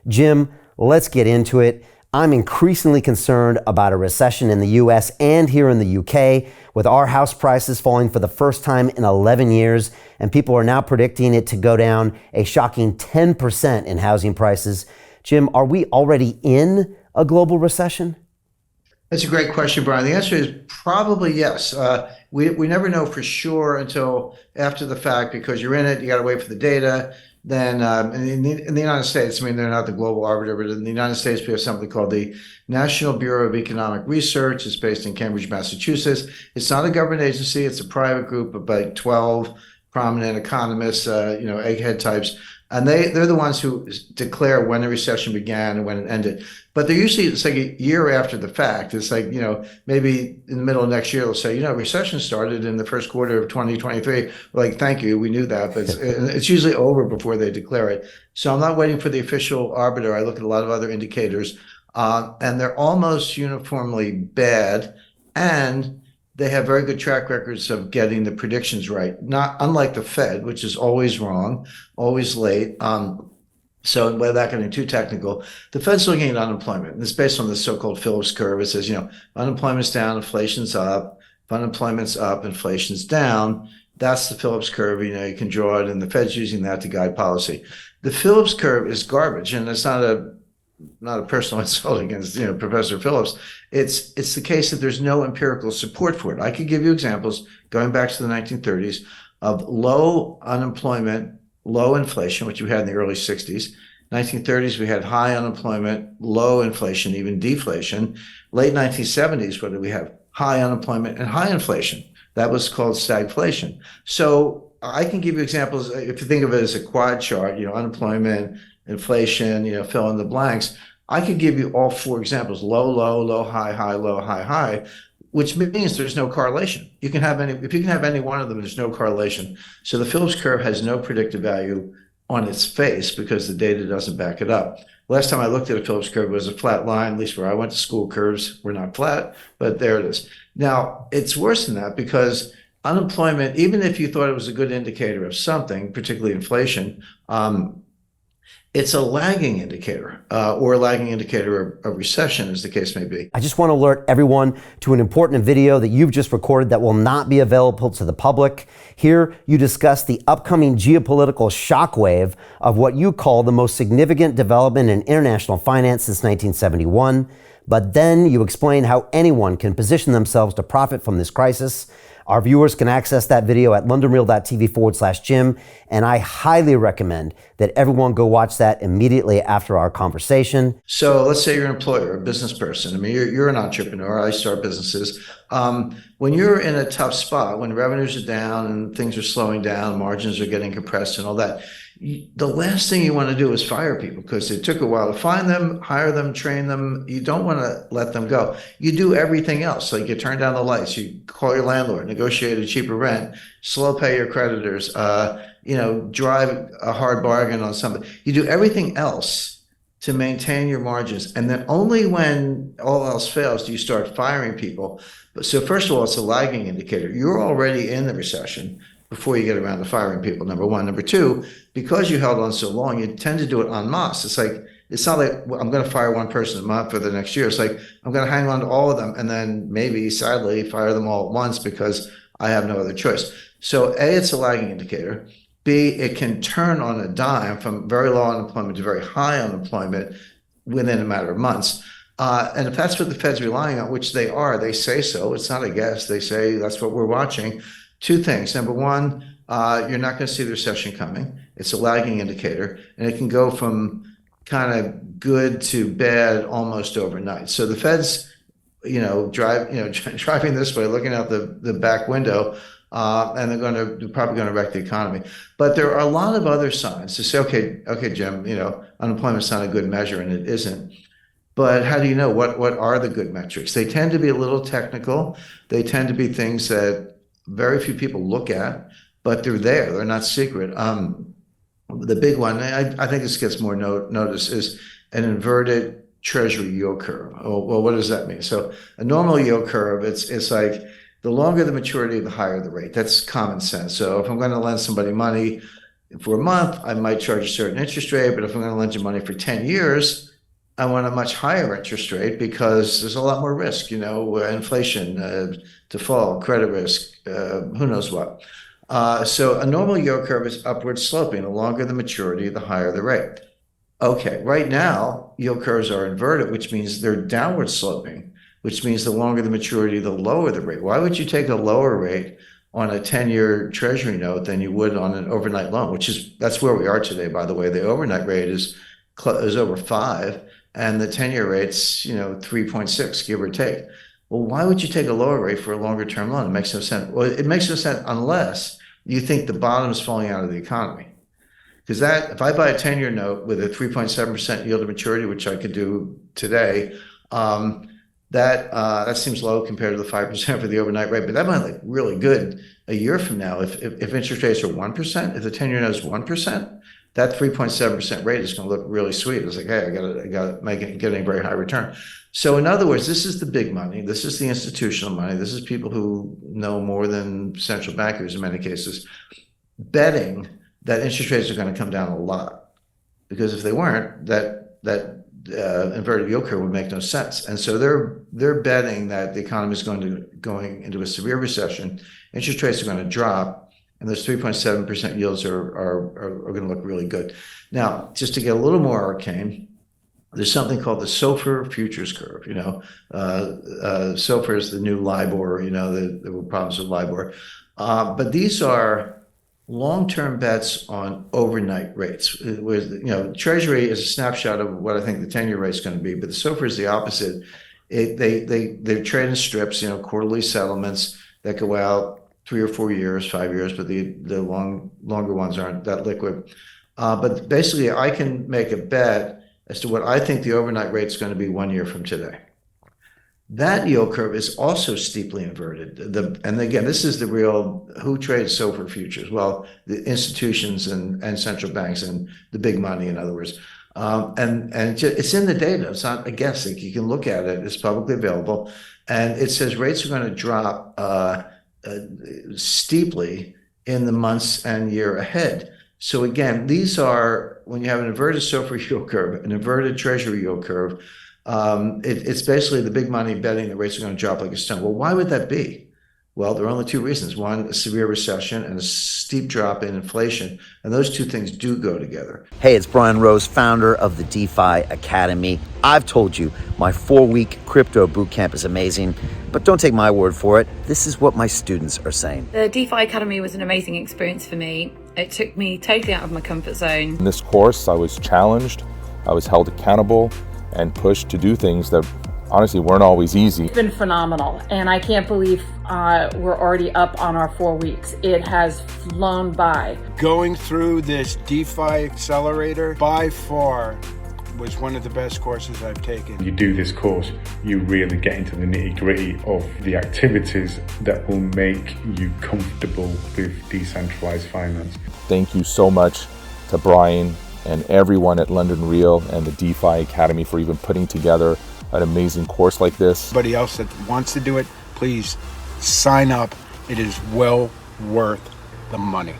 Jim, let's get into it. I'm increasingly concerned about a recession in the US and here in the UK, with our house prices falling for the first time in 11 years, and people are now predicting it to go down a shocking 10% in housing prices. Jim, are we already in a global recession? That's a great question, Brian. The answer is probably yes. We never know for sure until after the fact, because you're in it, you got to wait for the data. Then in the United States, I mean, they're not the global arbiter, but in the United States, we have something called the National Bureau of Economic Research. It's based in Cambridge, Massachusetts. It's not a government agency. It's a private group of about 12 prominent economists, egghead types. And they're the ones who declare when the recession began and when it ended. But they're usually, it's like a year after the fact. It's like, maybe in the middle of next year, they'll say, recession started in the first quarter of 2023. We're like, thank you, we knew that. But it's usually over before they declare it. So I'm not waiting for the official arbiter. I look at a lot of other indicators, and they're almost uniformly bad. And they have very good track records of getting the predictions right. Not unlike the Fed, which is always wrong, always late. So without getting too technical, the Fed's looking at unemployment. And it's based on the so-called Phillips curve. It says, unemployment's down, inflation's up. If unemployment's up, inflation's down. That's the Phillips curve. You can draw it, and the Fed's using that to guide policy. The Phillips curve is garbage, and it's not a personal insult against Professor Phillips. It's the case that there's no empirical support for it. I could give you examples going back to the 1930s of low unemployment, low inflation, which we had in the early 60s. 1930s, we had high unemployment, low inflation, even deflation. Late 1970s, what did we have? High unemployment and high inflation. That was called stagflation. So I can give you examples. If you think of it as a quad chart, unemployment, inflation, fill in the blanks. I could give you all four examples: low, low, low, high, high, low, high, high, which means there's no correlation. If you can have any one of them, there's no correlation. So the Phillips curve has no predictive value on its face because the data doesn't back it up. Last time I looked at a Phillips curve, it was a flat line. At least where I went to school, curves were not flat, but there it is. Now, it's worse than that because unemployment, even if you thought it was a good indicator of something, particularly inflation, it's a lagging indicator, or a lagging indicator of recession, as the case may be. I just want to alert everyone to an important video that you've just recorded that will not be available to the public. Here, you discuss the upcoming geopolitical shockwave of what you call the most significant development in international finance since 1971. But then you explain how anyone can position themselves to profit from this crisis. Our viewers can access that video at londonreal.tv/Jim, and I highly recommend that everyone go watch that immediately after our conversation. So let's say you're an employer, a business person. I mean, you're an entrepreneur. I start businesses. When you're in a tough spot, when revenues are down and things are slowing down, margins are getting compressed and all that, the last thing you want to do is fire people because it took a while to find them, hire them, train them. You don't want to let them go. You do everything else. Like you turn down the lights, you call your landlord, negotiate a cheaper rent, slow pay your creditors, drive a hard bargain on something. You do everything else to maintain your margins. And then only when all else fails do you start firing people. So first of all, it's a lagging indicator. You're already in the recession before you get around to firing people, number one. Number two, because you held on so long, you tend to do it en masse. It's not like, well, I'm going to fire one person a month for the next year. It's like, I'm going to hang on to all of them and then maybe, sadly, fire them all at once because I have no other choice. So A, it's a lagging indicator. B, it can turn on a dime from very low unemployment to very high unemployment within a matter of months. And if that's what the Fed's relying on, which they are, they say so. It's not a guess. They say that's what we're watching. Two things. Number one, you're not going to see the recession coming. It's a lagging indicator, and it can go from kind of good to bad almost overnight. So the Fed's, driving this way, looking out the back window, and they're probably going to wreck the economy. But there are a lot of other signs to say, okay, Jim, unemployment's not a good measure, and it isn't. But how do you know what are the good metrics? They tend to be a little technical. They tend to be things that very few people look at, but they're there. They're not secret. The big one, I think this gets more notice, is an inverted Treasury yield curve. Well, what does that mean? So a normal yield curve, it's like the longer the maturity, the higher the rate. That's common sense. So if I'm going to lend somebody money, For a month, I might charge a certain interest rate, but if I'm going to lend you money for 10 years, I want a much higher interest rate because there's a lot more risk, inflation, default, credit risk, who knows what. So a normal yield curve is upward sloping. The longer the maturity, the higher the rate. Okay, right now, yield curves are inverted, which means they're downward sloping, which means the longer the maturity, the lower the rate. Why would you take a lower rate on a 10-year treasury note than you would on an overnight loan, that's where we are today, by the way. The overnight rate is over 5, and the 10-year rate's 3.6, give or take. Well, why would you take a lower rate for a longer term loan? It makes no sense. Well, it makes no sense unless you think the bottom is falling out of the economy. Because if I buy a 10-year note with a 3.7% yield to maturity, which I could do today, that seems low compared to the 5% for the overnight rate, but that might look really good a year from now. If interest rates are 1%, if the 10-year note is 1%, that 3.7% rate is going to look really sweet. It's like, hey, I got to get a very high return. So in other words, this is the big money. This is the institutional money. This is people who know more than central bankers in many cases, betting that interest rates are going to come down a lot. Because if they weren't, that inverted yield curve would make no sense. And so they're betting that the economy is going into a severe recession, interest rates are going to drop, and those 3.7% yields are going to look really good. Now, just to get a little more arcane, there's something called the SOFR futures curve. SOFR is the new LIBOR. There were problems with LIBOR, but these are long-term bets on overnight rates. Treasury is a snapshot of what I think the 10-year rate is going to be, but the SOFR is the opposite. They're trading strips, quarterly settlements that go out 3 or 4 years, 5 years, but the longer ones aren't that liquid. But basically, I can make a bet as to what I think the overnight rate is going to be 1 year from today. That yield curve is also steeply inverted. And again, this is the real, who trades SOFR futures? Well, the institutions and central banks and the big money, in other words. And it's in the data. It's not a guess. You can look at it. It's publicly available. And it says rates are going to drop steeply in the months and year ahead. So again, these are, when you have an inverted SOFR yield curve, an inverted treasury yield curve, it's basically the big money betting the rates are going to drop like a stone. Well, why would that be? Well, there are only two reasons. One, a severe recession and a steep drop in inflation. And those two things do go together. Hey, it's Brian Rose, founder of the DeFi Academy. I've told you my 4-week crypto bootcamp is amazing, but don't take my word for it. This is what my students are saying. The DeFi Academy was an amazing experience for me. It took me totally out of my comfort zone. In this course, I was challenged, I was held accountable, and pushed to do things that honestly weren't always easy. It's been phenomenal, and I can't believe we're already up on our 4 weeks. It has flown by. Going through this DeFi accelerator by far was one of the best courses I've taken. You do this course, you really get into the nitty-gritty of the activities that will make you comfortable with decentralized finance. Thank you so much to Brian and everyone at London Real and the DeFi Academy for even putting together an amazing course like this. Anybody else that wants to do it, please sign up. It is well worth the money.